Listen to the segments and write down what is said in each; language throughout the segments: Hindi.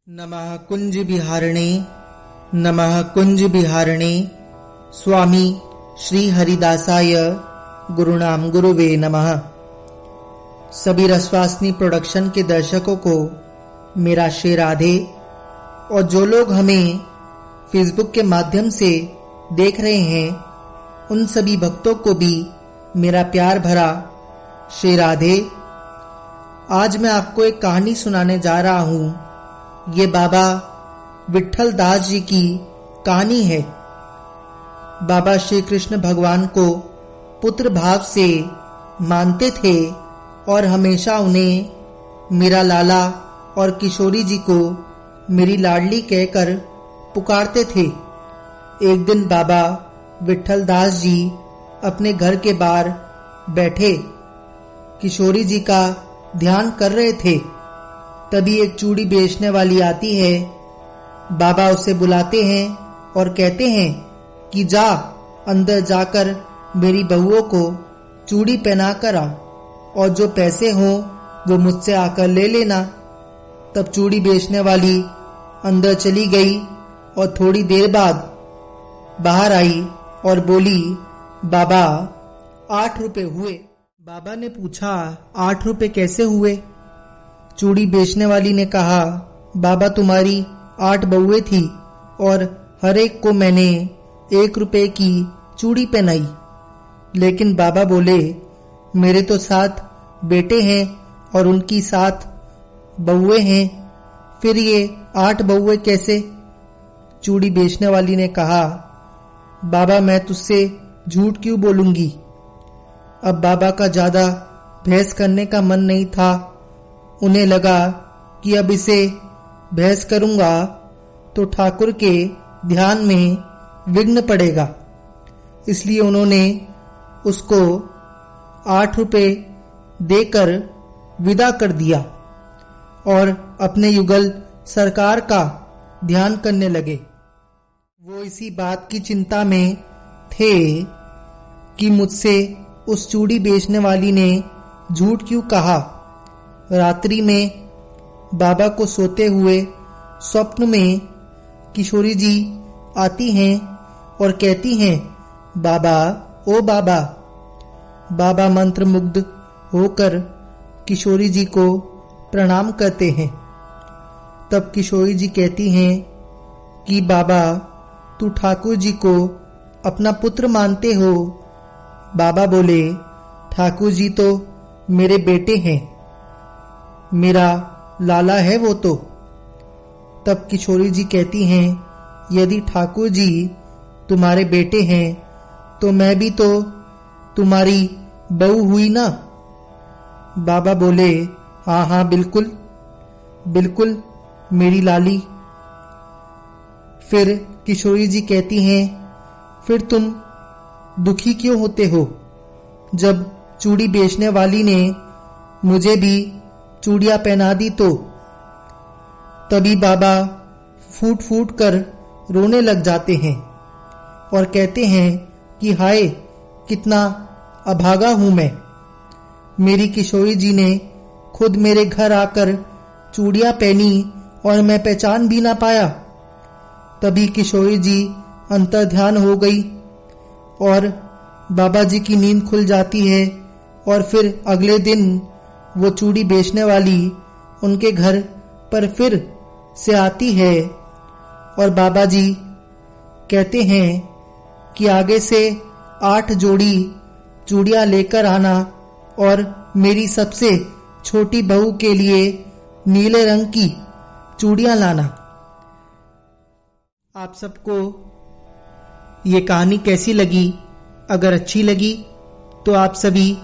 नमः कुंज बिहारिणे नमः कुंज बिहारिणे स्वामी श्री हरिदासाय गुरुनाम गुरुवे नमः। सभी रसवासनी प्रोडक्शन के दर्शकों को मेरा श्री राधे और जो लोग हमें फेसबुक के माध्यम से देख रहे हैं उन सभी भक्तों को भी मेरा प्यार भरा श्री राधे। आज मैं आपको एक कहानी सुनाने जा रहा हूँ। ये बाबा विट्ठल दास जी की कहानी है। बाबा श्री कृष्ण भगवान को पुत्र भाव से मानते थे और हमेशा उन्हें मेरा लाला और किशोरी जी को मेरी लाडली कहकर पुकारते थे। एक दिन बाबा विट्ठल दास जी अपने घर के बाहर बैठे किशोरी जी का ध्यान कर रहे थे। तभी एक चूड़ी बेचने वाली आती है। बाबा उसे बुलाते हैं और कहते हैं कि जा अंदर जाकर मेरी बहुओं को चूड़ी पहना कर आ और जो पैसे हों वो मुझसे आकर ले लेना। तब चूड़ी बेचने वाली अंदर चली गई और थोड़ी देर बाद बाहर आई और बोली, बाबा 8 रुपए हुए। बाबा ने पूछा, 8 रुपए कैसे हुए? चूड़ी बेचने वाली ने कहा, बाबा तुम्हारी 8 बहुएं थी और हर एक को मैंने 1 रुपए की चूड़ी पहनाई। लेकिन बाबा बोले, मेरे तो 7 बेटे हैं और उनकी 7 बहुएं हैं, फिर ये 8 बहुएं कैसे? चूड़ी बेचने वाली ने कहा, बाबा मैं तुझसे झूठ क्यों बोलूंगी? अब बाबा का ज्यादा बहस करने का मन नहीं था। उन्हें लगा कि अब इसे बहस करूंगा तो ठाकुर के ध्यान में विघ्न पड़ेगा, इसलिए उन्होंने उसको 8 रुपए देकर विदा कर दिया और अपने युगल सरकार का ध्यान करने लगे। वो इसी बात की चिंता में थे कि मुझसे उस चूड़ी बेचने वाली ने झूठ क्यों कहा। रात्रि में बाबा को सोते हुए स्वप्न में किशोरी जी आती हैं और कहती हैं, बाबा ओ बाबा। बाबा मंत्रमुग्ध होकर किशोरी जी को प्रणाम करते हैं। तब किशोरी जी कहती हैं कि बाबा तू ठाकुर जी को अपना पुत्र मानते हो? बाबा बोले, ठाकुर जी तो मेरे बेटे हैं, मेरा लाला है वो तो। तब किशोरी जी कहती हैं, यदि ठाकुर जी तुम्हारे बेटे हैं तो मैं भी तो तुम्हारी बहू हुई ना? बाबा बोले, हाँ हाँ बिल्कुल बिल्कुल मेरी लाली। फिर किशोरी जी कहती हैं, फिर तुम दुखी क्यों होते हो? जब चूड़ी बेचने वाली ने मुझे भी चूड़ियां पहना दी तो? तभी बाबा फूट फूट कर रोने लग जाते हैं और कहते हैं कि हाय कितना अभागा हूं मैं। मेरी किशोरी जी ने खुद मेरे घर आकर चूड़ियां पहनी और मैं पहचान भी ना पाया। तभी किशोरी जी अंतर्ध्यान हो गई और बाबा जी की नींद खुल जाती है और फिर अगले दिन वो चूड़ी बेचने वाली उनके घर पर फिर से आती है और बाबा जी कहते हैं कि आगे से 8 जोड़ी चूड़ियां लेकर आना और मेरी सबसे छोटी बहू के लिए नीले रंग की चूड़ियां लाना। आप सबको ये कहानी कैसी लगी? अगर अच्छी लगी तो आप सभी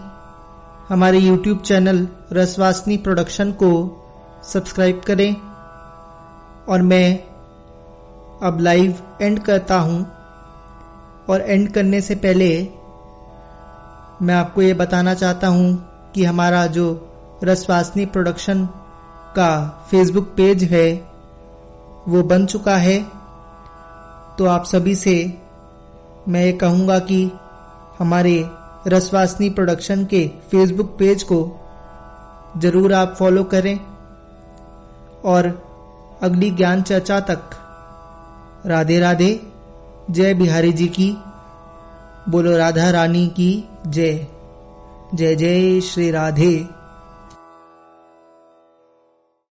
हमारे YouTube चैनल रसवासनी प्रोडक्शन को सब्सक्राइब करें। और मैं अब लाइव एंड करता हूं और एंड करने से पहले मैं आपको ये बताना चाहता हूं कि हमारा जो रसवासनी प्रोडक्शन का फेसबुक पेज है वो बन चुका है। तो आप सभी से मैं ये कहूँगा कि हमारे रसवासनी प्रोडक्शन के फेसबुक पेज को जरूर आप फॉलो करें और अगली ज्ञान चर्चा तक राधे राधे। जय बिहारी जी की। बोलो राधा रानी की जय। जय जय श्री राधे।